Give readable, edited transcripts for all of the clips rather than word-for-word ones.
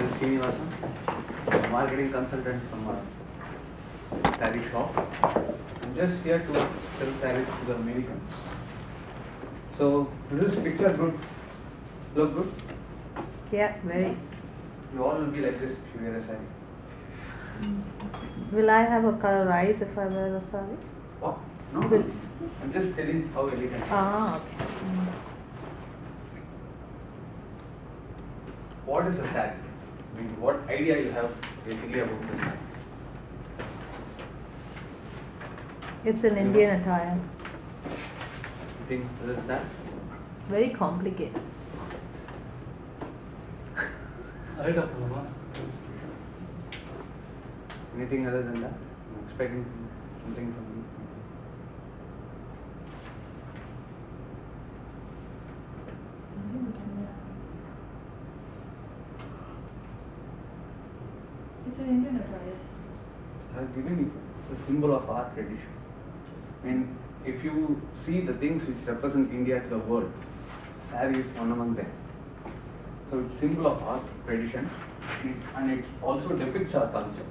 is Srinivasan, marketing consultant from a saree shop. I'm just here to sell sarees to the Americans. So, is this picture good? Look good? Yeah, very. You all will be like this if you wear a saree. Will I have a color eyes if I wear a saree? Oh, no. I'm just telling how elegant. Ah, okay. What is a saree? I mean, what idea you have basically about the saree? It's an Indian attire. You think other than that? Very complicated. Anything other than that? I'm expecting something from you. It's an Indian attire. I've given you the symbol of our tradition. I mean, if you see the things which represent India to the world, saree is one among them. So it's symbol of our tradition, and it also depicts our culture.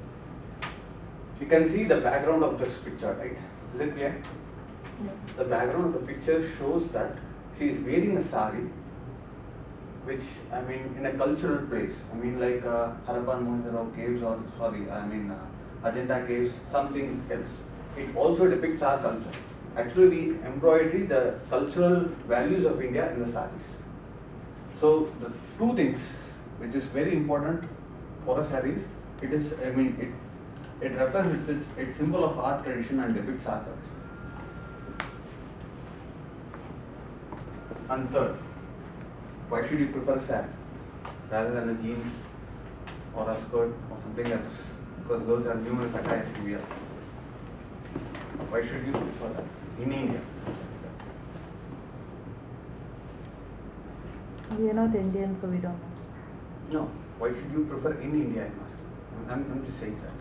You can see the background of this picture, right? Is it clear? Yes. The background of the picture shows that she is wearing a sari, which, I mean, in a cultural place. I mean, like Harappan Mohenjo-daro caves, or Ajanta caves, something else. It also depicts our culture. Actually, we embroidery the cultural values of India in the saris. So the two things which is very important for a saris, it is, I mean, it represents its symbol of our tradition and depicts our culture. And third, why should you prefer a saree rather than a jeans or a skirt or something else? Because girls have numerous attires to wear. Why should you prefer that in India? We are not Indian, so we don't know. No. Why should you prefer in India? I'm just saying that.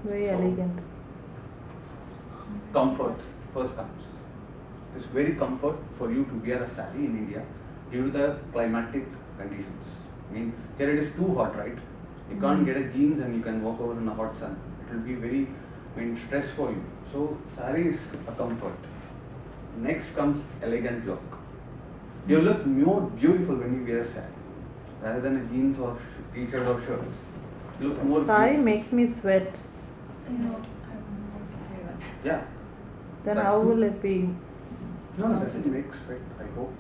Very So, elegant. Comfort first comes. It's very comfort for you to wear a saree in India due to the climatic conditions. I mean, here it is too hot, right? You can't get a jeans and you can walk over in a hot sun. It will be very, I mean, stress for you. So saree is a comfort. Next comes elegant look. You look more beautiful when you wear a saree rather than a jeans or t-shirt or shirts. You look more Saree beautiful. makes me sweat. I know. I want to say that. Yeah. Then That how too. will it be? No, it doesn't make sweat, I hope.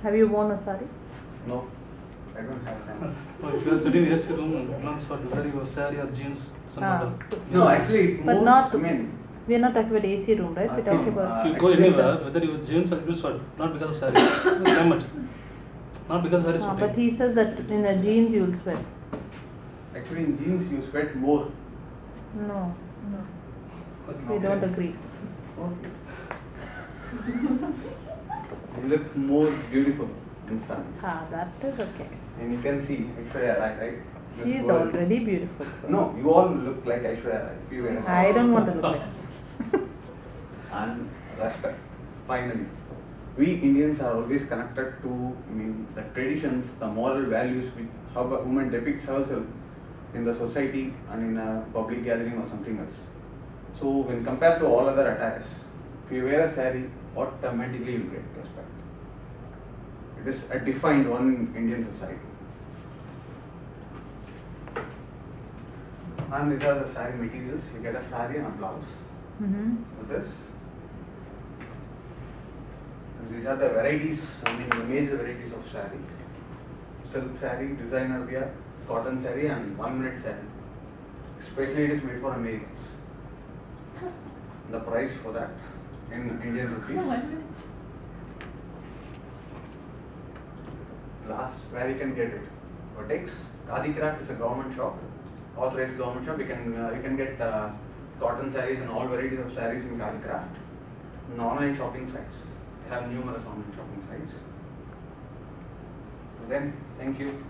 Have you worn a saree? No, I don't have sense. If you are sitting in the AC room, not sort of wearing your saree or jeans, doesn't matter. No, actually, it But moves, not. I mean, We are not talking about AC room, right? We're talking about. If you go actually anywhere, whether you jeans or you sweat, not because of saree, climate, not because saree sweating. But he says that in a jeans you will sweat. actually in jeans you sweat more. No, No. we don't agree. Okay. You look more beautiful in sarees. That is okay. And you can see Aishwarya Rai, right? Miss She is World. already beautiful. So. No, you all look like Aishwarya Rai if you wear a saree. I don't want to look like. And respect. Finally, we Indians are always connected to, I mean, the traditions, the moral values, which how a woman depicts herself in the society and in a public gathering or something else. So when compared to all other attires, if you wear a saree, automatically you get respect. It is a defined one in Indian society. And these are the saree materials. You get a saree and a blouse with this. And these are the varieties, I mean the major varieties of sarees. Silk saree, designer wear, cotton saree and 1 minute saree. Especially it is made for Americans. The price for that in Indian rupees. Last, where you can get it. Vertex, Khadi Craft is a government shop, authorized government shop. You can get cotton sarees and all varieties of sarees in Khadi Craft. And online shopping sites. They have numerous online shopping sites. Then, thank you.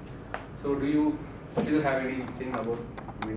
So, do you still have anything about